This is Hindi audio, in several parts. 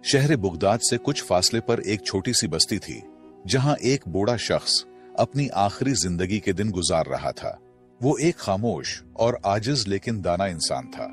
शहर बुगदाद से कुछ फासले पर एक छोटी सी बस्ती थी, जहां एक बूढ़ा शख्स अपनी आखिरी जिंदगी के दिन गुजार रहा था। वो एक खामोश और आजिज लेकिन दाना इंसान था।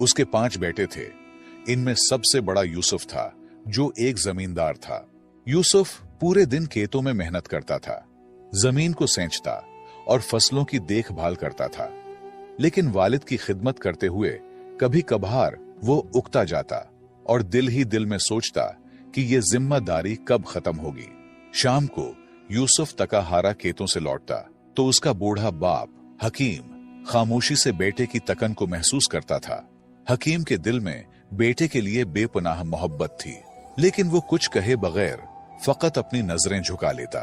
उसके 5 बेटे थे। इनमें सबसे बड़ा यूसुफ था, जो एक जमींदार था। यूसुफ पूरे दिन खेतों में मेहनत करता था, जमीन को सेंचता और फसलों की देखभाल करता था। लेकिन वालिद की खिदमत करते हुए कभी कभार वो उकता जाता और दिल ही दिल में सोचता कि ये जिम्मेदारी कब खत्म होगी। शाम को यूसुफ तकाहारा खेतों से लौटता तो उसका बूढ़ा बाप हकीम खामोशी से बेटे की तकन को महसूस करता था। हकीम के दिल में बेटे के लिए बेपनाह मोहब्बत थी, लेकिन वो कुछ कहे बगैर फकत अपनी नजरें झुका लेता।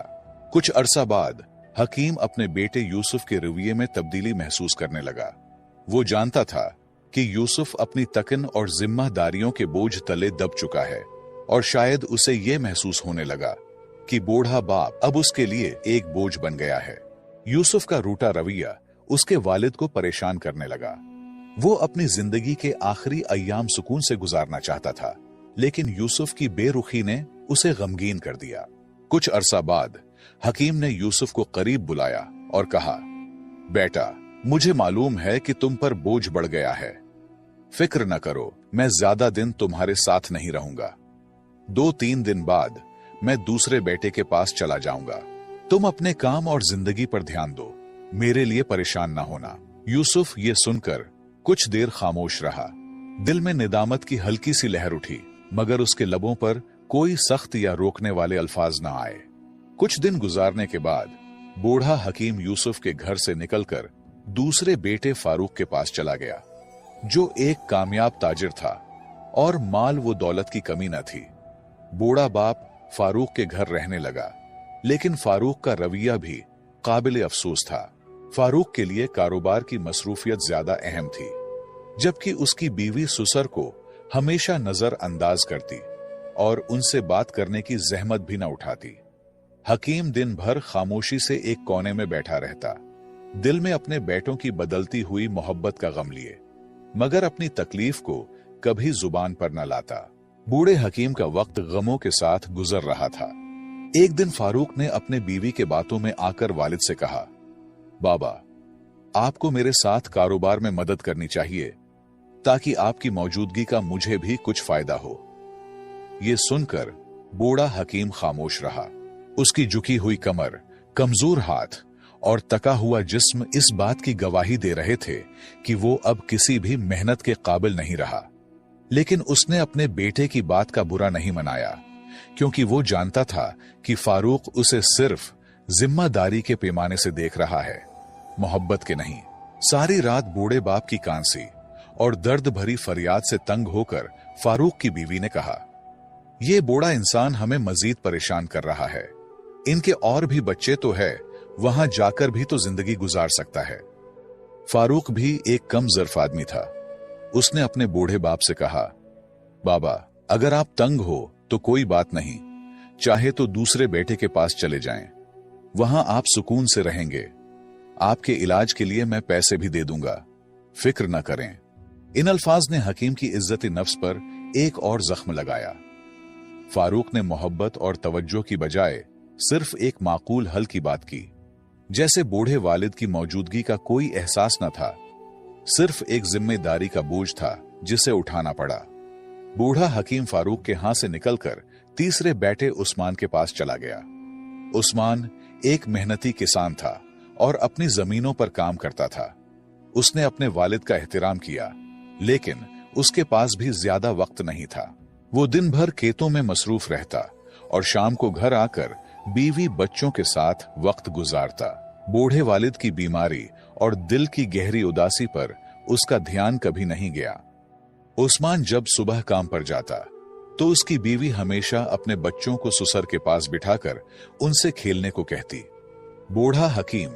कुछ अरसा बाद हकीम अपने बेटे यूसुफ के रवैये में तब्दीली महसूस करने लगा। वो जानता था कि यूसुफ अपनी तकन और जिम्मेदारियों के बोझ तले दब चुका है, और शायद उसे ये महसूस होने लगा कि बूढ़ा बाप अब उसके लिए एक बोझ बन गया है। यूसुफ का रूठा रवैया उसके वालिद को परेशान करने लगा। वो अपनी जिंदगी के आखिरी अय्याम सुकून से गुजारना चाहता था, लेकिन यूसुफ की बेरुखी ने उसे गमगीन कर दिया। कुछ अरसा बाद हकीम ने यूसुफ को करीब बुलाया और कहा, बेटा, मुझे मालूम है कि तुम पर बोझ बढ़ गया है। फिक्र न करो, मैं ज्यादा दिन तुम्हारे साथ नहीं रहूंगा। 2-3 दिन बाद मैं दूसरे बेटे के पास चला जाऊंगा। तुम अपने काम और जिंदगी पर ध्यान दो, मेरे लिए परेशान न होना। यूसुफ ये सुनकर कुछ देर खामोश रहा। दिल में निदामत की हल्की सी लहर उठी, मगर उसके लबों पर कोई सख्त या रोकने वाले अल्फाज न आए। कुछ दिन गुजारने के बाद बूढ़ा हकीम यूसुफ के घर से निकलकर दूसरे बेटे फारूक के पास चला गया, जो एक कामयाब ताजिर था और माल व दौलत की कमी न थी। बूढ़ा बाप फारूक के घर रहने लगा, लेकिन फारूक का रवैया भी काबिल अफसोस था। फारूक के लिए कारोबार की मसरूफियत ज्यादा अहम थी, जबकि उसकी बीवी सुसर को हमेशा नजरअंदाज करती और उनसे बात करने की जहमत भी न उठाती। हकीम दिन भर खामोशी से एक कोने में बैठा रहता, दिल में अपने बेटों की बदलती हुई मोहब्बत का गम लिए, मगर अपनी तकलीफ को कभी जुबान पर न लाता। बूढ़े हकीम का वक्त गमों के साथ गुजर रहा था। एक दिन फारूक ने अपने बीवी के बातों में आकर वालिद से कहा, बाबा, आपको मेरे साथ कारोबार में मदद करनी चाहिए, ताकि आपकी मौजूदगी का मुझे भी कुछ फायदा हो। ये सुनकर बूढ़ा हकीम खामोश रहा। उसकी झुकी हुई कमर, कमजोर हाथ और तका हुआ जिस्म इस बात की गवाही दे रहे थे कि वो अब किसी भी मेहनत के काबिल नहीं रहा। लेकिन उसने अपने बेटे की बात का बुरा नहीं मनाया, क्योंकि वो जानता था कि फारूक उसे सिर्फ जिम्मेदारी के पैमाने से देख रहा है, मोहब्बत के नहीं। सारी रात बूढ़े बाप की कांसी और दर्द भरी फरियाद से तंग होकर फारूक की बीवी ने कहा, ये बूढ़ा इंसान हमें मजीद परेशान कर रहा है। इनके और भी बच्चे तो है, वहां जाकर भी तो जिंदगी गुजार सकता है। फारूक भी एक कम ज़र्फ आदमी था। उसने अपने बूढ़े बाप से कहा, बाबा, अगर आप तंग हो तो कोई बात नहीं, चाहे तो दूसरे बेटे के पास चले जाएं, वहां आप सुकून से रहेंगे। आपके इलाज के लिए मैं पैसे भी दे दूंगा, फिक्र न करें। इन अल्फाज ने हकीम की इज्जत नफ्स पर एक और जख्म लगाया। फारूक ने मोहब्बत और तवज्जो की बजाय सिर्फ एक माकूल हल की बात की, जैसे बूढ़े वालिद की मौजूदगी का कोई एहसास न था, सिर्फ एक जिम्मेदारी का बोझ था जिसे उठाना पड़ा। बूढ़ा हकीम फारूक के हाथ से निकलकर तीसरे बेटे उस्मान के पास चला गया। उस्मान एक मेहनती किसान था और अपनी जमीनों पर काम करता था। उसने अपने वालिद का एहतराम किया, लेकिन उसके पास भी ज्यादा वक्त नहीं था। वो दिन भर खेतों में मसरूफ रहता और शाम को घर आकर बीवी बच्चों के साथ वक्त गुजारता। बूढ़े वालिद की बीमारी और दिल की गहरी उदासी पर उसका ध्यान कभी नहीं गया। उस्मान जब सुबह काम पर जाता तो उसकी बीवी हमेशा अपने बच्चों को सुसर के पास बिठाकर उनसे खेलने को कहती। बूढ़ा हकीम,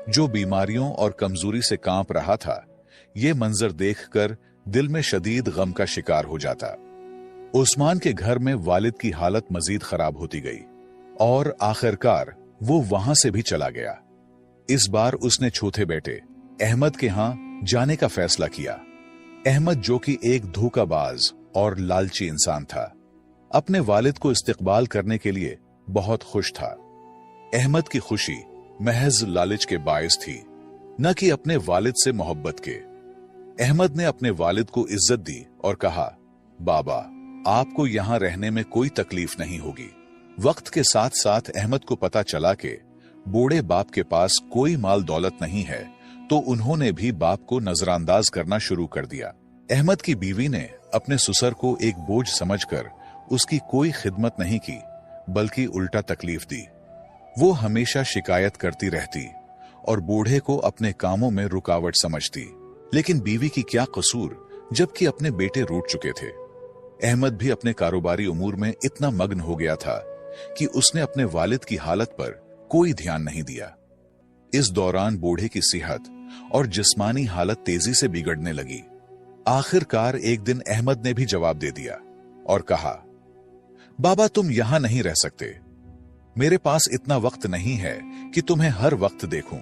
जो बीमारियों और कमजोरी से कांप रहा था, ये मंजर देखकर दिल में शदीद गम का शिकार हो जाता। उस्मान के घर में वालिद की हालत मजीद खराब होती गई और आखिरकार वो वहां से भी चला गया। इस बार उसने चौथे बेटे अहमद के यहां जाने का फैसला किया। अहमद, जो कि एक धोखाबाज और लालची इंसान था, अपने वालिद को इस्तकबाल करने के लिए बहुत खुश था। अहमद की खुशी महज लालच के बायस थी, न कि अपने वालिद से मोहब्बत के। अहमद ने अपने वालिद को इज्जत दी और कहा, बाबा, आपको यहां रहने में कोई तकलीफ नहीं होगी। वक्त के साथ साथ अहमद को पता चला कि बूढ़े बाप के पास कोई माल दौलत नहीं है, तो उन्होंने भी बाप को नजरअंदाज करना शुरू कर दिया। अहमद की बीवी ने अपने ससुर को एक बोझ समझकर उसकी कोई खिदमत नहीं की, बल्कि उल्टा तकलीफ दी। वो हमेशा शिकायत करती रहती और बूढ़े को अपने कामों में रुकावट समझती। लेकिन बीवी की क्या कसूर, जबकि अपने बेटे रूठ चुके थे। अहमद भी अपने कारोबारी उमूर में इतना मग्न हो गया था कि उसने अपने वालिद की हालत पर कोई ध्यान नहीं दिया। इस दौरान बूढ़े की सेहत और जिस्मानी हालत तेजी से बिगड़ने लगी। आखिरकार एक दिन अहमद ने भी जवाब दे दिया और कहा, बाबा, तुम यहां नहीं रह सकते। मेरे पास इतना वक्त नहीं है कि तुम्हें हर वक्त देखूं।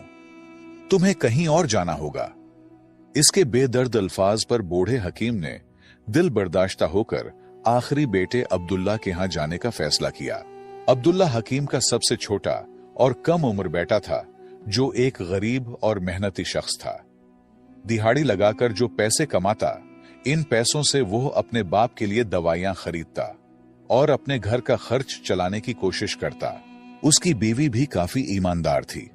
तुम्हें कहीं और जाना होगा। इसके बेदर्द अल्फाज पर बूढ़े हकीम ने दिल बर्दाश्ता होकर आखिरी बेटे अब्दुल्ला के यहां जाने का फैसला किया। अब्दुल्ला हकीम का सबसे छोटा और कम उम्र बेटा था, जो एक गरीब और मेहनती शख्स था। दिहाड़ी लगाकर जो पैसे कमाता, इन पैसों से वो अपने बाप के लिए दवाइयां खरीदता और अपने घर का खर्च चलाने की कोशिश करता। उसकी बीवी भी काफी ईमानदार थी,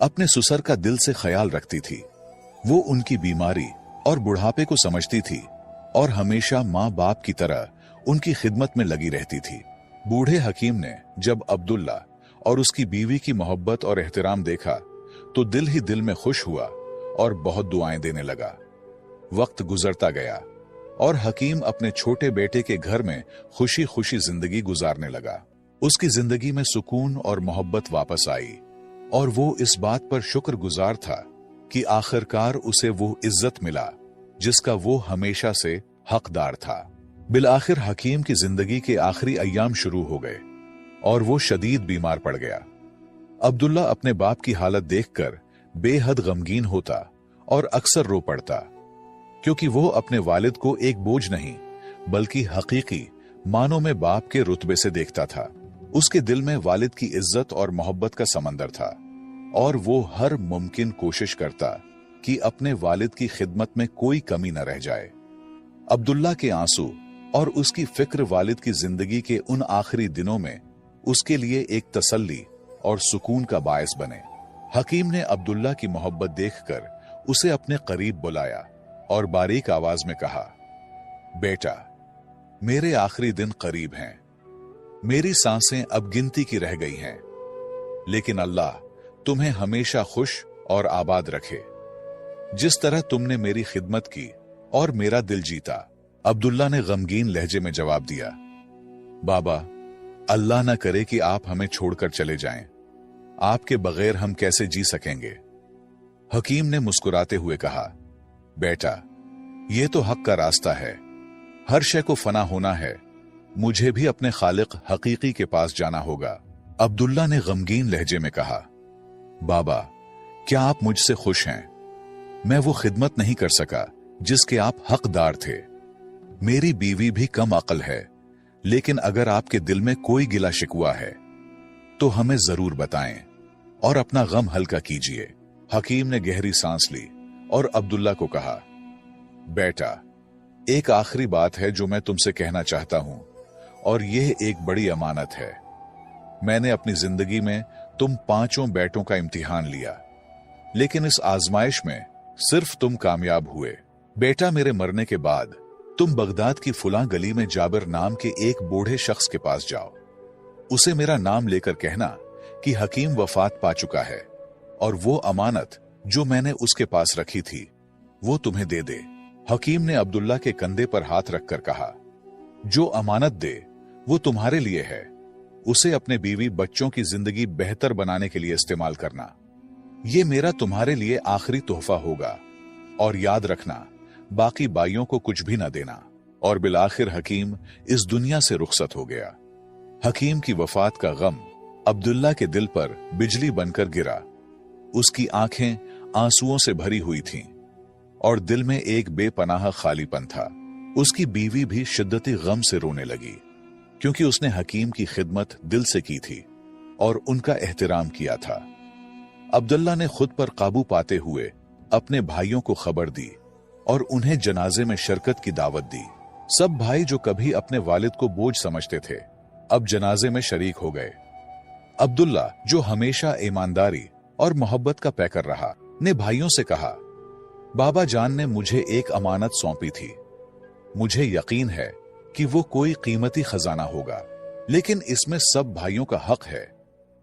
अपने ससुर का दिल से ख्याल रखती थी। वो उनकी बीमारी और बुढ़ापे को समझती थी और हमेशा माँ बाप की तरह उनकी खिदमत में लगी रहती थी। बूढ़े हकीम ने जब अब्दुल्ला और उसकी बीवी की मोहब्बत और एहतराम देखा तो दिल ही दिल में खुश हुआ और बहुत दुआएं देने लगा। वक्त गुजरता गया और हकीम अपने छोटे बेटे के घर में खुशी खुशी जिंदगी गुजारने लगा। उसकी जिंदगी में सुकून और मोहब्बत वापस आई और वो इस बात पर शुक्रगुजार था कि आखिरकार उसे वो इज्जत मिला जिसका वो हमेशा से हकदार था। बिलाखिर हकीम की जिंदगी के आखिरी अय्याम शुरू हो गए और वो शदीद बीमार पड़ गया। अब्दुल्ला अपने बाप की हालत देखकर बेहद गमगीन होता और अक्सर रो पड़ता, क्योंकि वो अपने वालिद को एक बोझ नहीं बल्कि हकीकी मानों में बाप के रुतबे से देखता था। उसके दिल में वालिद की इज्जत और मोहब्बत का समंदर था और वो हर मुमकिन कोशिश करता कि अपने वालिद की खिदमत में कोई कमी न रह जाए। अब्दुल्ला के आंसू और उसकी फिक्र वालिद की जिंदगी के उन आखिरी दिनों में उसके लिए एक तसल्ली और सुकून का बायस बने। हकीम ने अब्दुल्ला की मोहब्बत देखकर उसे अपने करीब बुलाया और बारीक आवाज में कहा, बेटा, मेरे आखिरी दिन करीब हैं। मेरी सांसें अब गिनती की रह गई हैं, लेकिन अल्लाह तुम्हें हमेशा खुश और आबाद रखे, जिस तरह तुमने मेरी खिदमत की और मेरा दिल जीता। अब्दुल्ला ने गमगीन लहजे में जवाब दिया, बाबा, अल्लाह ना करे कि आप हमें छोड़कर चले जाएं। आपके बगैर हम कैसे जी सकेंगे। हकीम ने मुस्कुराते हुए कहा, बेटा, ये तो हक का रास्ता है। हर शय को फना होना है। मुझे भी अपने खालिक हकीकी के पास जाना होगा। अब्दुल्ला ने गमगीन लहजे में कहा, बाबा, क्या आप मुझसे खुश हैं? मैं वो खिदमत नहीं कर सका जिसके आप हकदार थे। मेरी बीवी भी कम अकल है, लेकिन अगर आपके दिल में कोई गिला शिकवा है तो हमें जरूर बताएं और अपना गम हल्का कीजिए। हकीम ने गहरी सांस ली और अब्दुल्ला को कहा, बेटा, एक आखिरी बात है जो मैं तुमसे कहना चाहता हूं और यह एक बड़ी अमानत है। मैंने अपनी जिंदगी में तुम पांचों बेटों का इम्तिहान लिया, लेकिन इस आजमाइश में सिर्फ तुम कामयाब हुए। बेटा, मेरे मरने के बाद तुम बगदाद की फुला गली में जाबिर नाम के एक बूढ़े शख्स के पास जाओ। उसे मेरा नाम लेकर कहना कि हकीम वफात पा चुका है और वो अमानत जो मैंने उसके पास रखी थी वो तुम्हें दे दे। हकीम ने अब्दुल्ला के कंधे पर हाथ रखकर कहा, जो अमानत दे वो तुम्हारे लिए है। उसे अपने बीवी बच्चों की जिंदगी बेहतर बनाने के लिए इस्तेमाल करना। ये मेरा तुम्हारे लिए आखिरी तोहफा होगा और याद रखना, बाकी बाइयों को कुछ भी न देना। और बिलाखिर हकीम इस दुनिया से रुखसत हो गया। हकीम की वफात का गम अब्दुल्ला के दिल पर बिजली बनकर गिरा। उसकी आंखें आंसुओं से भरी हुई थीं और दिल में एक बेपनाह खालीपन था। उसकी बीवी भी शिद्दती गम से रोने लगी। क्योंकि उसने हकीम की खिदमत दिल से की थी और उनका एहतराम किया था। अब्दुल्ला ने खुद पर काबू पाते हुए अपने भाइयों को खबर दी और उन्हें जनाजे में शिरकत की दावत दी। सब भाई जो कभी अपने वालिद को बोझ समझते थे, अब जनाजे में शरीक हो गए। अब्दुल्ला, जो हमेशा ईमानदारी और मोहब्बत का पैकर रहा, ने भाइयों से कहा, बाबा जान ने मुझे एक अमानत सौंपी थी। मुझे यकीन है कि वो कोई कीमती खजाना होगा, लेकिन इसमें सब भाइयों का हक है।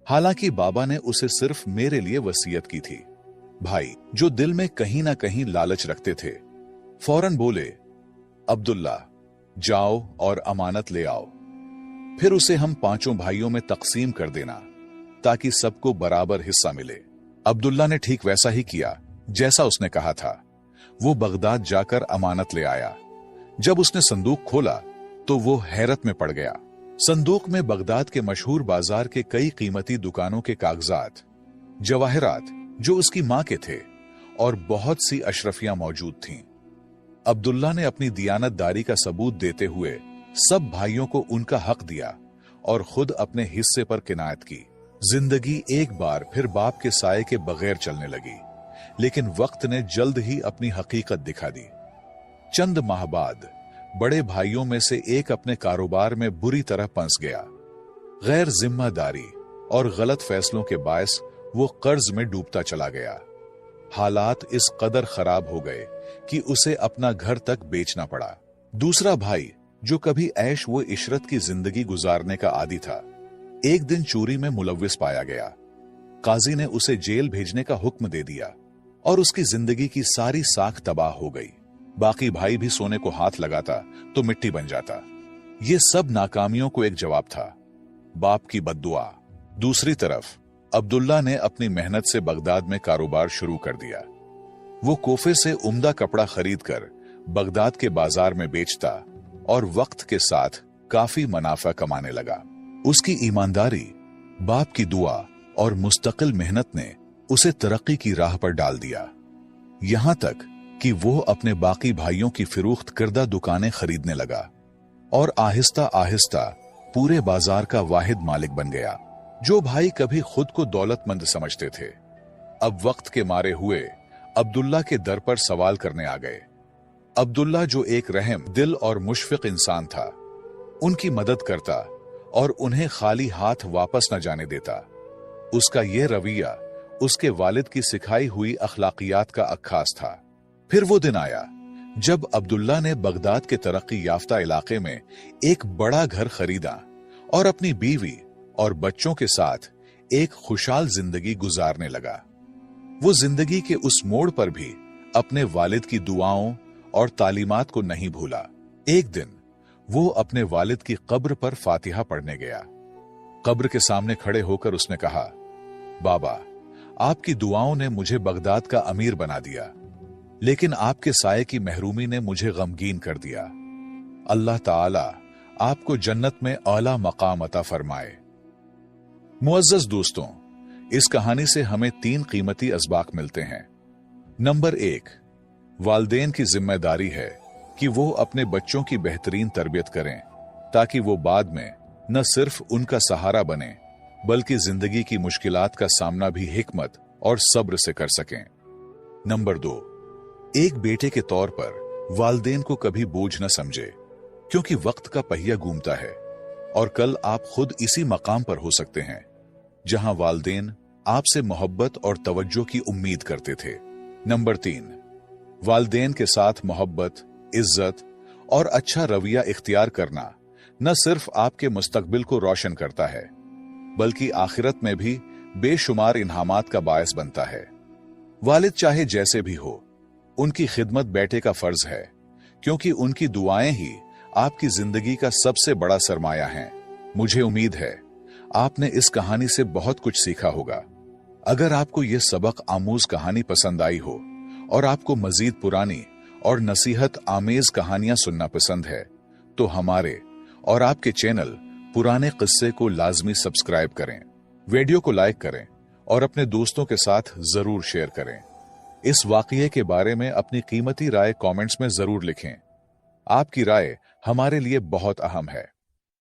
हालांकि बाबा ने उसे सिर्फ मेरे लिए वसीयत की थी। भाई, जो दिल में कहीं ना कहीं लालच रखते थे, फौरन बोले, अब्दुल्ला जाओ और अमानत ले आओ, फिर उसे हम पांचों भाइयों में तकसीम कर देना ताकि सबको बराबर हिस्सा मिले। अब्दुल्ला ने ठीक वैसा ही किया जैसा उसने कहा था। वो बगदाद जाकर अमानत ले आया। जब उसने संदूक खोला तो वो हैरत में पड़ गया। संदूक में बगदाद के मशहूर बाजार के कई कीमती दुकानों के कागजात, जवाहरात जो उसकी मां के थे, और बहुत सी अशरफियां मौजूद थीं। अब्दुल्ला ने अपनी दियानतदारी का सबूत देते हुए सब भाइयों को उनका हक दिया और खुद अपने हिस्से पर किनायत की। जिंदगी एक बार फिर बाप के साये के बगैर चलने लगी, लेकिन वक्त ने जल्द ही अपनी हकीकत दिखा दी। चंद माह बाद बड़े भाइयों में से एक अपने कारोबार में बुरी तरह फंस गया। गैर जिम्मेदारी और गलत फैसलों के बायस वो कर्ज में डूबता चला गया। हालात इस कदर खराब हो गए कि उसे अपना घर तक बेचना पड़ा। दूसरा भाई, जो कभी ऐश व इशरत की जिंदगी गुजारने का आदी था, एक दिन चोरी में मुलव्विस पाया गया। काजी ने उसे जेल भेजने का हुक्म दे दिया और उसकी जिंदगी की सारी साख तबाह हो गई। बाकी भाई भी सोने को हाथ लगाता तो मिट्टी बन जाता। ये सब नाकामियों को एक जवाब था, बाप की बद्दुआ। दूसरी तरफ अब्दुल्ला ने अपनी मेहनत से बगदाद में कारोबार शुरू कर दिया। वो कोफे से उम्दा कपड़ा खरीदकर बगदाद के बाजार में बेचता और वक्त के साथ काफी मुनाफा कमाने लगा। उसकी ईमानदारी, बाप की दुआ और मुस्तकिल मेहनत ने उसे तरक्की की राह पर डाल दिया, यहां तक कि वो अपने बाकी भाइयों की फिरोख्त करदा दुकानें खरीदने लगा और आहिस्ता आहिस्ता पूरे बाजार का वाहिद मालिक बन गया। जो भाई कभी खुद को दौलतमंद समझते थे, अब वक्त के मारे हुए अब्दुल्ला के दर पर सवाल करने आ गए। अब्दुल्ला, जो एक रहम दिल और मुशफिक इंसान था, उनकी मदद करता और उन्हें खाली हाथ वापस न जाने देता। उसका यह रवैया उसके वालिद की सिखाई हुई अखलाकियात का अक्खास था। फिर वो दिन आया जब अब्दुल्ला ने बगदाद के तरक्की याफ्ता इलाके में एक बड़ा घर खरीदा और अपनी बीवी और बच्चों के साथ एक खुशहाल जिंदगी गुजारने लगा। वो जिंदगी के उस मोड़ पर भी अपने वालिद की दुआओं और तालीमात को नहीं भूला। एक दिन वो अपने वालिद की कब्र पर फातिहा पढ़ने गया। कब्र के सामने खड़े होकर उसने कहा, बाबा, आपकी दुआओं ने मुझे बगदाद का अमीर बना दिया, लेकिन आपके साये की महरूमी ने मुझे गमगीन कर दिया। अल्लाह ताला आपको जन्नत में आला मकाम अता फरमाए। मुअज़्ज़ज़ दोस्तों, इस कहानी से हमें 3 कीमती असबाक मिलते हैं। नंबर 1, वालिदैन की जिम्मेदारी है कि वो अपने बच्चों की बेहतरीन तरबियत करें ताकि वो बाद में न सिर्फ उनका सहारा बने बल्कि जिंदगी की मुश्किलात का सामना भी हिकमत और सब्र से कर सकें। नंबर 2, एक बेटे के तौर पर वालिदैन को कभी बोझ न समझे, क्योंकि वक्त का पहिया घूमता है और कल आप खुद इसी मकाम पर हो सकते हैं जहां वालिदैन आपसे मोहब्बत और तवज्जो की उम्मीद करते थे। नंबर 3, वालिदैन के साथ मोहब्बत, इज्जत और अच्छा रवैया इख्तियार करना न सिर्फ आपके मुस्तकबिल को रोशन करता है बल्कि आखिरत में भी बेशुमार इनामात का बायस बनता है। वालिद चाहे जैसे भी हो, उनकी खिदमत बेटे का फर्ज है, क्योंकि उनकी दुआएं ही आपकी जिंदगी का सबसे बड़ा सरमाया हैं। मुझे उम्मीद है आपने इस कहानी से बहुत कुछ सीखा होगा। अगर आपको यह सबक आमूज कहानी पसंद आई हो और आपको मजीद पुरानी और नसीहत आमेज कहानियां सुनना पसंद है, तो हमारे और आपके चैनल पुराने किस्से को लाजमी सब्सक्राइब करें, वीडियो को लाइक करें और अपने दोस्तों के साथ जरूर शेयर करें। इस वाकये के बारे में अपनी कीमती राय कमेंट्स में जरूर लिखें। आपकी राय हमारे लिए बहुत अहम है।